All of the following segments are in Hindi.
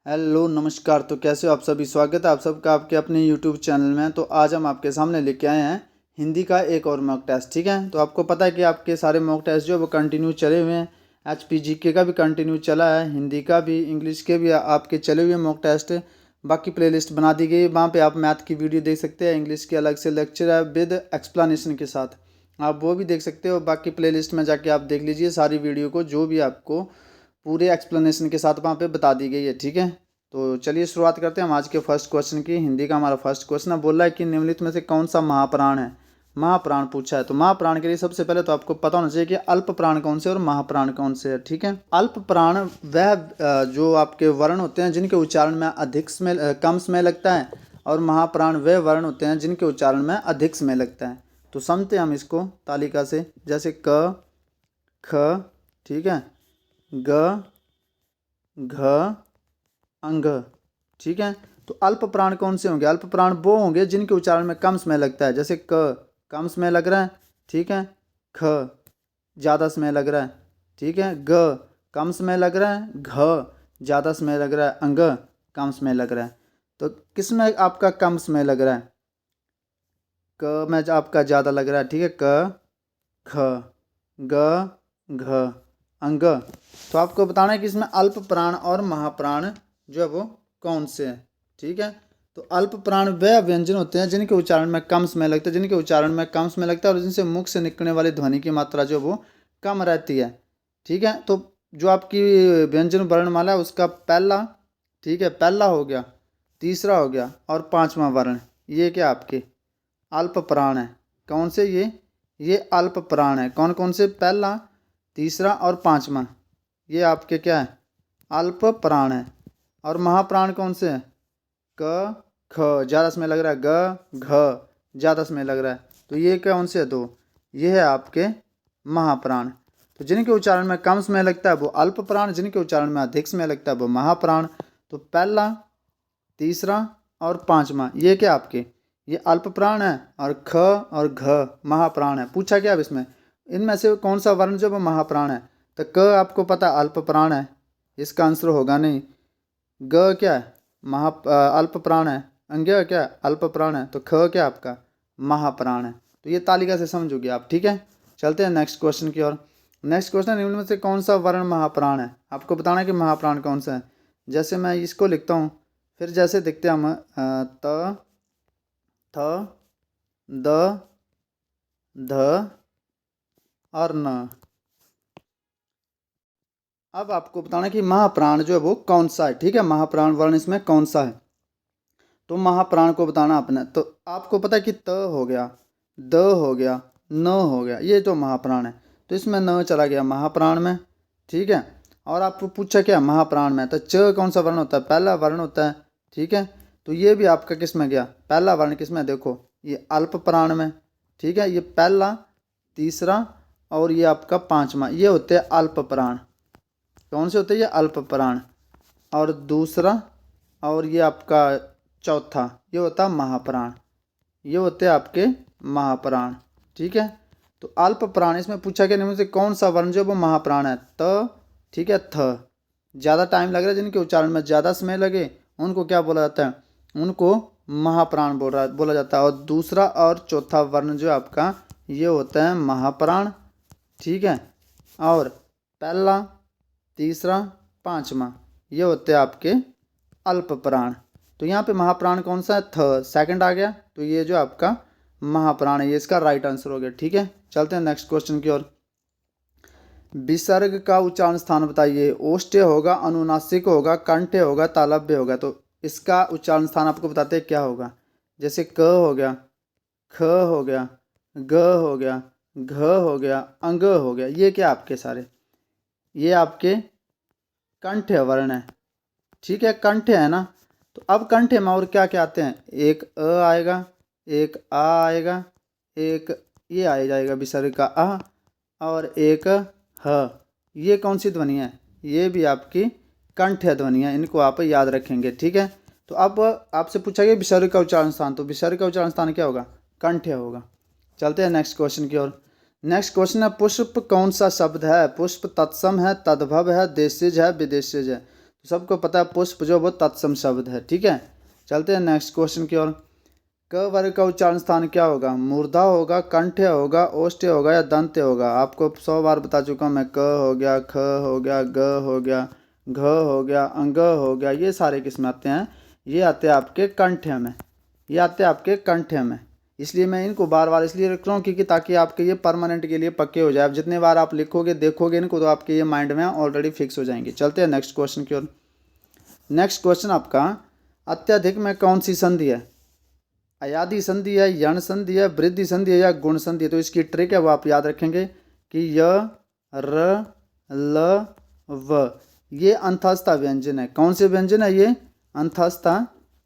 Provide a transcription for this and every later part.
हेलो नमस्कार। तो कैसे हो आप सभी? स्वागत है आप सबका आपके अपने यूट्यूब चैनल में। तो आज हम आपके सामने लेके आए हैं हिंदी का एक और मॉक टेस्ट। ठीक है, तो आपको पता है कि आपके सारे मॉक टेस्ट जो है वो कंटिन्यू चले हुए हैं। HPGK का भी कंटिन्यू चला है, हिंदी का भी, इंग्लिश के भी आपके चले हुए मॉक टेस्ट। बाकी प्लेलिस्ट बना दी गई, वहाँ पर आप मैथ की वीडियो देख सकते हैं। इंग्लिश के अलग से लेक्चर है विद एक्सप्लेनेशन के साथ, आप वो भी देख सकते हो। बाकी प्लेलिस्ट में जाके आप देख लीजिए सारी वीडियो को, जो भी आपको पूरे एक्सप्लेनेशन के साथ वहाँ पे बता दी गई है। ठीक है, तो चलिए शुरुआत करते हैं हम आज के फर्स्ट क्वेश्चन की। हिंदी का हमारा फर्स्ट क्वेश्चन है, बोल रहा है कि निम्नलिखित में से कौन सा महाप्राण है। महाप्राण पूछा है, तो महाप्राण के लिए सबसे पहले तो आपको पता होना चाहिए कि अल्प प्राण कौन से और महाप्राण कौन से है। ठीक है, अल्प प्राण वह जो आपके वर्ण होते हैं जिनके उच्चारण में अधिक समय कम समय लगता है, और महाप्राण वह वर्ण होते हैं जिनके उच्चारण में अधिक समय लगता है। तो समझते हैं हम इसको तालिका से, जैसे क, ख, ठीक है, ग, घ, अंग। ठीक है, तो अल्प प्राण कौन से होंगे? अल्प प्राण वो होंगे जिनके उच्चारण में कम समय लगता है, जैसे क कम समय लग रहा है, ठीक है, ख ज़्यादा समय लग रहा है, ठीक है, ग कम समय लग रहा है, घ ज़्यादा समय लग रहा है, अंग कम समय लग रहा है। तो किस में आपका कम समय लग रहा है? क में आपका ज़्यादा लग रहा है, ठीक है, क, ख, ग, घ, अंग। तो आपको बताना है कि इसमें अल्प प्राण और महाप्राण जो है वो कौन से हैं। ठीक है, तो अल्प प्राण वह व्यंजन होते हैं जिनके उच्चारण में कम समय लगता है, जिनके उच्चारण में कम समय लगता है और जिनसे मुख से निकलने वाली ध्वनि की मात्रा जो वो कम रहती है। ठीक है, तो जो आपकी व्यंजन वर्णमाला है उसका पहला, ठीक है, पहला हो गया, तीसरा हो गया और पांचवा वर्ण, ये क्या आपके अल्प प्राण है। कौन से? ये अल्प प्राण है। कौन कौन से? पहला, तीसरा और पांचवा, ये आपके क्या है? अल्प प्राण है। और महाप्राण कौन से हैं? क, ख ज़्यादा समय लग रहा है, ग, घ ज़्यादा समय लग रहा है, तो ये कौन से है? दो, ये है आपके महाप्राण। तो जिनके उच्चारण में कम समय लगता है वो अल्प प्राण, जिनके उच्चारण में अधिक समय लगता है वो महाप्राण। तो पहला, तीसरा और पांचवा, ये क्या आपके? ये अल्प प्राण है, और ख और घ महाप्राण है। पूछा क्या अब इसमें, इनमें से कौन सा वर्ण जो वो महाप्राण है? तो क आपको पता अल्प प्राण है, इसका आंसर होगा नहीं। ग क्या है? अल्प प्राण है। अंग क्या है? अल्प प्राण है। तो ख क्या आपका? महाप्राण है। तो ये तालिका से समझोगे आप। ठीक है, चलते हैं नेक्स्ट क्वेश्चन की ओर। नेक्स्ट क्वेश्चन, निम्न में से कौन सा वर्ण महाप्राण है? आपको बताना है कि महाप्राण कौन सा है। जैसे मैं इसको लिखता हूँ, फिर जैसे दिखते हैं हम त, थ, द, ध और न। अब आपको बताना है कि महाप्राण जो है वो कौन सा है। ठीक है, महाप्राण वर्ण इसमें कौन सा है, तो महाप्राण को बताना आपने। तो आपको पता है कि त हो गया, द हो गया, न हो गया, ये जो महाप्राण है, तो इसमें न चला गया महाप्राण में। ठीक है, और आपको पूछा क्या महाप्राण में, तो च कौन सा वर्ण होता है? पहला वर्ण होता है। ठीक है, तो ये भी आपका किस में गया? पहला वर्ण किस में? देखो, ये अल्प प्राण में। ठीक है, ये पहला, तीसरा और ये आपका पांचवा, ये होते हैं अल्प प्राण। कौन से होते हैं? ये अल्प प्राण। और दूसरा और ये आपका चौथा, ये होता है महाप्राण। ये होते हैं आपके महाप्राण। ठीक है, तो अल्प प्राण, इसमें पूछा गया निम्न से कौन सा वर्ण जो वो महाप्राण है? त, ठीक है, थ ज़्यादा टाइम लग रहा है, जिनके उच्चारण में ज़्यादा समय लगे उनको क्या बोला जाता है? उनको महाप्राण बोला जाता है। और दूसरा और चौथा वर्ण जो आपका, ये होता है महाप्राण। ठीक है, और पहला, तीसरा, पांचवा, ये होते हैं आपके अल्प प्राण। तो यहाँ पे महाप्राण कौन सा है? थ सेकंड आ गया, तो ये जो आपका महाप्राण है, ये इसका राइट आंसर हो गया। ठीक है, चलते हैं नेक्स्ट क्वेश्चन की ओर। विसर्ग का उच्चारण स्थान बताइए। ओष्ठ्य होगा, अनुनासिक होगा, कंठ्य होगा, तालव्य होगा। तो इसका उच्चारण स्थान आपको बताते हैं क्या होगा। जैसे क हो गया, ख हो गया, ग हो गया, घ हो गया, अंग हो गया, ये क्या आपके सारे? ये आपके कंठ्य वर्ण है। ठीक है, कंठ्य है ना। तो अब कंठ्य में और क्या क्या आते हैं? एक अ आएगा, एक आ आएगा, एक ये आ जाएगा विसर्ग का आ, और एक ह। ये कौन सी ध्वनि है? ये भी आपकी कंठ्य ध्वनि है, इनको आप याद रखेंगे। ठीक है, तो अब आपसे पूछा गया विसर्ग का उच्चारण स्थान, तो विसर्ग का उच्चारण स्थान क्या होगा? कंठ्य होगा। चलते हैं नेक्स्ट क्वेश्चन की ओर। नेक्स्ट क्वेश्चन है, पुष्प कौन सा शब्द है? पुष्प तत्सम है, तद्भव है, देशज है, विदेशज है। सबको पता है पुष्प जो वो तत्सम शब्द है, ठीक है। चलते हैं नेक्स्ट क्वेश्चन की ओर। क वर्ग का उच्चारण स्थान क्या होगा? मूर्धा होगा, कंठ्य होगा, ओष्ठ्य होगा या दंत्य होगा? आपको 100 बार बता चुका हूँ मैं। क हो गया, ख हो गया, ग हो गया, घ हो गया, अंग हो गया, ये सारे किस में आते हैं? ये आते हैं आपके कंठ्य में, ये आते हैं आपके कंठ्य में। इसलिए मैं इनको बार बार इसलिए रख रहा हूँ क्योंकि ताकि आपके ये परमानेंट के लिए पक्के हो जाए। अब जितने बार आप लिखोगे देखोगे इनको तो आपके ये माइंड में ऑलरेडी फिक्स हो जाएंगे। चलते हैं नेक्स्ट क्वेश्चन की ओर। नेक्स्ट क्वेश्चन आपका, अत्यधिक में कौन सी संधि है? अयादि संधि है, यण संधि है, वृद्धि संधि है या गुण संधि है? तो इसकी ट्रिक है वो आप याद रखेंगे कि य, र, ल, व ये अंतःस्था व्यंजन है। कौन से व्यंजन है? ये अंतःस्था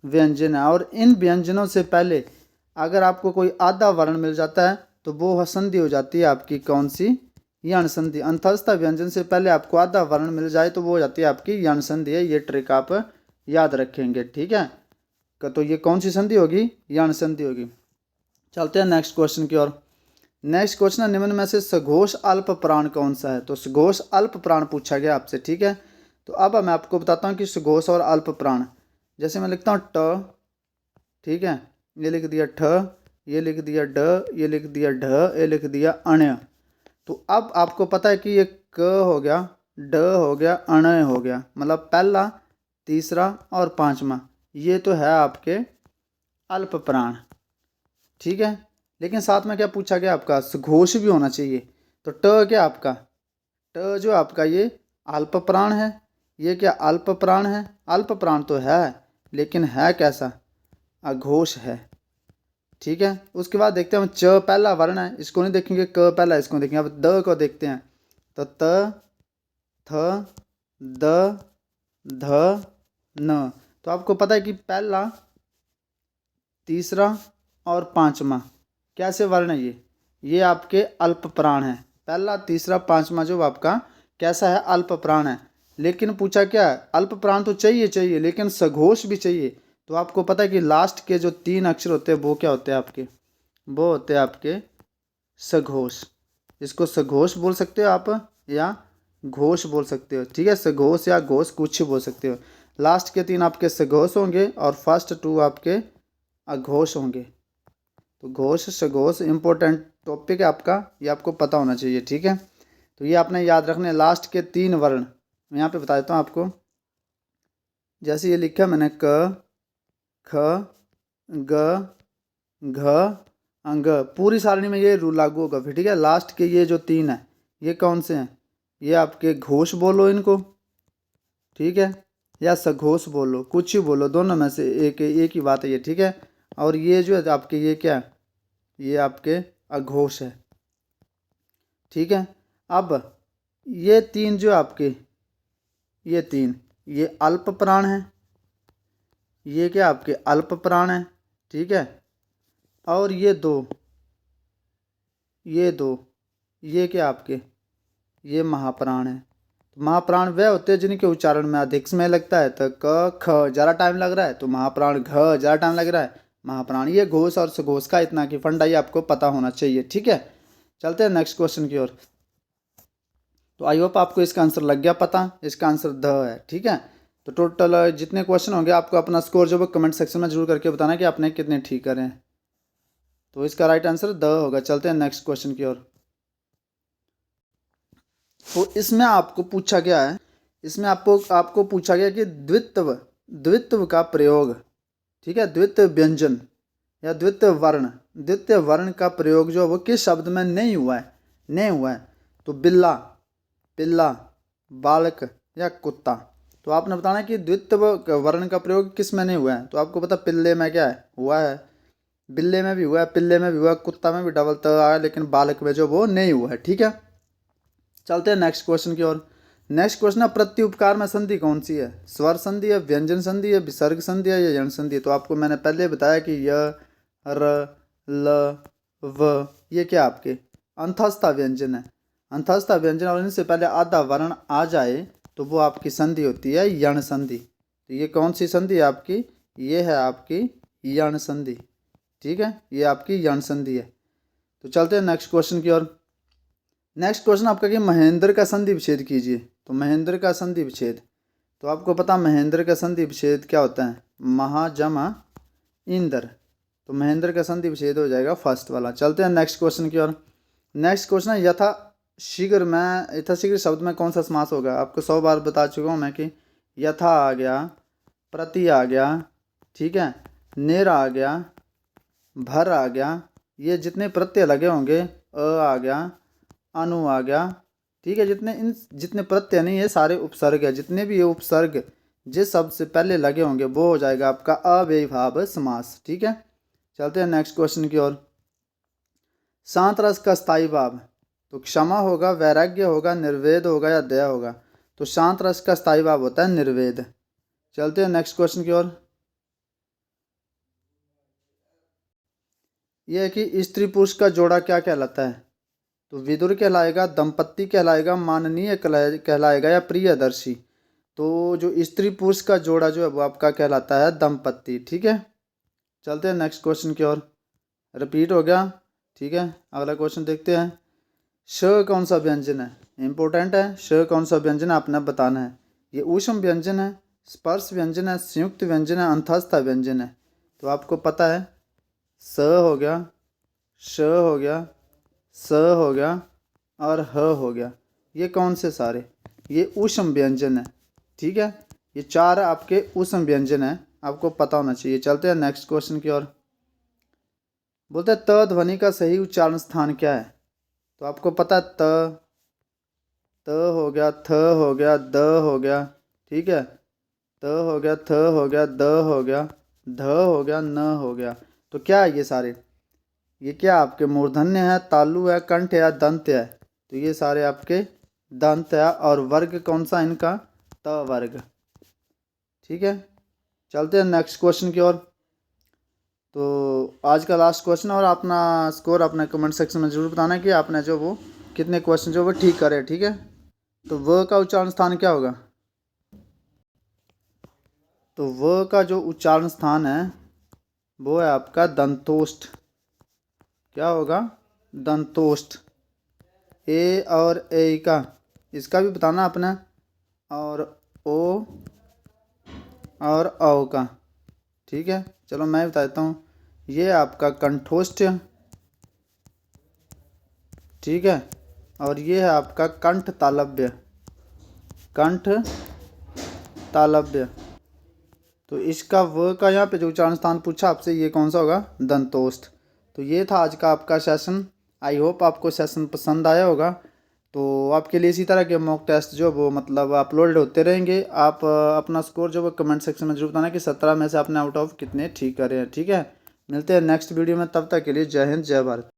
व्यंजन है। और इन व्यंजनों से पहले अगर आपको कोई आधा वर्ण मिल जाता है तो वो संधि हो जाती है आपकी कौन सी? यण संधि। अंतःस्था व्यंजन से पहले आपको आधा वर्ण मिल जाए तो वो हो जाती है आपकी यण संधि है। ये ट्रिक आप याद रखेंगे, ठीक है। तो ये कौन सी संधि होगी? यण संधि होगी। चलते हैं नेक्स्ट क्वेश्चन की ओर। नेक्स्ट क्वेश्चन है, निम्न में से सघोष अल्प प्राण कौन सा है? तो सघोष अल्प प्राण पूछा गया आपसे, ठीक है। तो अब मैं आपको बताता हूँ कि सघोष और अल्प प्राण। जैसे मैं लिखता हूँ ट, ठीक है, ये लिख दिया ठ, ये लिख दिया ड, ये लिख दिया ढ, ये लिख दिया अण्य। तो अब आपको पता है कि ये क हो गया, ड हो गया, अण्य हो गया, मतलब पहला, तीसरा और पांचवा ये तो है आपके अल्प प्राण, ठीक है। लेकिन साथ में क्या पूछा गया आपका? सघोष भी होना चाहिए। तो ट क्या आपका? ट जो आपका ये अल्प प्राण है। ये क्या अल्प प्राण है? अल्प प्राण तो है लेकिन है कैसा? अघोष है, ठीक है। उसके बाद देखते हैं हम च पहला वर्ण है, इसको नहीं देखेंगे, क पहला इसको देखेंगे। अब द को देखते हैं तो त, थ, द, ध, न। तो आपको पता है कि पहला, तीसरा और पांचवा कैसे वर्ण है? ये आपके अल्प प्राण है। पहला, तीसरा, पांचवा जो आपका कैसा है? अल्प प्राण है। लेकिन पूछा क्या है? अल्प प्राण तो चाहिए लेकिन सघोष भी चाहिए। तो आपको पता है कि लास्ट के जो 3 अक्षर होते हैं वो क्या होते हैं आपके? वो होते हैं आपके सघोष। इसको सघोष बोल सकते हो आप या घोष बोल सकते हो, ठीक है। सघोष या घोष कुछ बोल सकते हो। लास्ट के 3 आपके सघोष होंगे और फर्स्ट 2 आपके अघोष होंगे। तो घोष सघोष इंपॉर्टेंट टॉपिक है आपका, ये आपको पता होना चाहिए, ठीक है। तो ये आपने याद रखने लास्ट के 3 वर्ण। मैं यहाँ पे बता देता हूँ आपको। जैसे ये लिखा मैंने क, ख, ग, घ, अंग, पूरी सारणी में ये रूल लागू होगा फिर, ठीक है। लास्ट के ये जो 3 है ये कौन से हैं? ये आपके घोष बोलो इनको, ठीक है, या सघोष बोलो, कुछ ही बोलो, दोनों में से एक ही बात है ये, ठीक है। और ये जो है आपके ये क्या है? ये आपके अघोष है, ठीक है। अब ये 3 जो आपके ये 3 ये अल्प प्राण है। ये क्या आपके अल्प प्राण है, ठीक है। और ये 2 ये क्या आपके? ये महाप्राण है। तो महाप्राण वे होते हैं जिनके उच्चारण में अधिक समय लगता है। तो क, ख ज़्यादा टाइम लग रहा है तो महाप्राण, घ ज़्यादा टाइम लग रहा है महाप्राण। ये घोष और सघोष का इतना की फंडा ही आपको पता होना चाहिए, ठीक है। चलते हैं नेक्स्ट क्वेश्चन की ओर। तो आई होप आपको इसका आंसर लग गया पता। इसका आंसर ध है, ठीक है। तो टोटल जितने क्वेश्चन होंगे आपको अपना स्कोर जो वो कमेंट सेक्शन में जरूर करके बताना कि आपने कितने ठीक करे हैं। तो इसका राइट आंसर द होगा। चलते हैं नेक्स्ट क्वेश्चन की ओर। तो इसमें आपको पूछा गया है, इसमें आपको पूछा गया कि द्वित्व का प्रयोग, ठीक है, द्वित्व व्यंजन या द्वितीय वर्ण का प्रयोग जो वो किस शब्द में नहीं हुआ है? तो बिल्ला, पिल्ला, बालक या कुत्ता। तो आपने बताना कि द्वित्व वर्ण का प्रयोग किस में नहीं हुआ है? तो आपको पता पिल्ले में क्या है? हुआ है, बिल्ले में भी हुआ है, पिल्ले में भी हुआ है, कुत्ता में भी डबल त आया, लेकिन बालक में जो वो नहीं हुआ है, ठीक है। चलते हैं नेक्स्ट क्वेश्चन की ओर। नेक्स्ट क्वेश्चन है, प्रत्युपकार में संधि कौन सी है? स्वर संधि है, व्यंजन संधि है, विसर्ग संधि है या यण संधि है? तो आपको मैंने पहले बताया कि य, र, ल, व ये क्या आपके अंतःस्था व्यंजन है। अंतःस्था व्यंजन और इनसे पहले आधा वर्ण आ जाए तो वो आपकी संधि होती है यण संधि। तो ये कौन सी संधि है आपकी? ये है आपकी यण संधि, ठीक है, ये आपकी यण संधि है। तो चलते हैं नेक्स्ट क्वेश्चन की ओर। नेक्स्ट क्वेश्चन आपका कि महेंद्र का संधि विच्छेद कीजिए। तो महेंद्र का संधि विच्छेद, तो आपको पता महेंद्र का संधि विच्छेद क्या होता है, महा जमा इंद्र। तो महेंद्र का संधि विच्छेद हो जाएगा फर्स्ट वाला। चलते हैं नेक्स्ट क्वेश्चन की ओर। नेक्स्ट क्वेश्चन है यथाशीघ्र में, यथाशीघ्र शब्द में कौन सा समास होगा। आपको 100 बार बता चुका हूँ मैं कि यथा आ गया, प्रति आ गया, ठीक है, नेर आ गया, भर आ गया, ये जितने प्रत्यय लगे होंगे, अ आ गया, अनु आ गया, ठीक है, जितने प्रत्यय नहीं, ये सारे उपसर्ग है। जितने भी ये उपसर्ग जिस शब्द से पहले लगे होंगे वो हो जाएगा आपका अव्ययीभाव समास, ठीक है। चलते हैं नेक्स्ट क्वेश्चन की ओर। शांत रस का स्थायी भाव, तो क्षमा होगा, वैराग्य होगा, निर्वेद होगा या दया होगा। तो शांत रस का स्थायी भाव होता है निर्वेद। चलते हैं नेक्स्ट क्वेश्चन की ओर। यह है कि स्त्री पुरुष का जोड़ा क्या कहलाता है। तो विदुर कहलाएगा, दंपत्ति कहलाएगा, माननीय कहलाएगा या प्रियदर्शी। तो जो स्त्री पुरुष का जोड़ा जो है वो आपका कहलाता है दंपत्ति, ठीक है। चलते हैं नेक्स्ट क्वेश्चन की ओर। रिपीट हो गया, ठीक है। अगला क्वेश्चन देखते हैं। श कौन सा व्यंजन है, इंपॉर्टेंट है। श कौन सा व्यंजन है आपने बताना है। ये ऊष्म व्यंजन है, स्पर्श व्यंजन है, संयुक्त व्यंजन है, अंतस्थ व्यंजन है। तो आपको पता है स हो गया, श हो गया, स हो गया और ह हो गया। ये कौन से सारे, ये ऊष्म व्यंजन है, ठीक है। ये चार आपके ऊष्म व्यंजन है, आपको पता होना चाहिए। चलते हैं नेक्स्ट क्वेश्चन की ओर। बोलते हैं त ध्वनि का सही उच्चारण स्थान क्या है। तो आपको पता है त हो गया, थ हो गया, द हो गया, ठीक है, त हो गया, थ हो गया, द हो गया, ध हो गया, न हो गया। तो क्या है ये सारे, ये क्या आपके मूर्धन्य है, तालु है, कंठ है या दंत है। तो ये सारे आपके दंत है। और वर्ग कौन सा इनका, त वर्ग, ठीक है। चलते हैं नेक्स्ट क्वेश्चन की ओर। तो आज का लास्ट क्वेश्चन, और अपना स्कोर अपने कमेंट सेक्शन में जरूर बताना कि आपने जो वो कितने क्वेश्चन जो वो ठीक करे, ठीक है। तो व का उच्चारण स्थान क्या होगा। तो व का जो उच्चारण स्थान है वो है आपका दंतोष्ठ। क्या होगा, दंतोष्ठ। ए और ए का इसका भी बताना अपना, और ओ और औ का, ठीक है। चलो मैं बता देता हूँ। ये आपका कंठोष्ठ, ठीक है, और ये है आपका कंठ तालव्य, कंठ तालव्य। तो इसका व का यहाँ पे जो उच्चारण स्थान पूछा आपसे, ये कौन सा होगा, दंतोष्ठ। तो ये था आज का आपका सेशन। आई होप आपको सेशन पसंद आया होगा। तो आपके लिए इसी तरह के मॉक टेस्ट जो वो मतलब अपलोड होते रहेंगे। आप अपना स्कोर जो वो कमेंट सेक्शन में जरूर बताना कि 17 में से आपने आउट ऑफ कितने ठीक करे हैं, ठीक है। मिलते हैं नेक्स्ट वीडियो में, तब तक के लिए जय हिंद, जय भारत।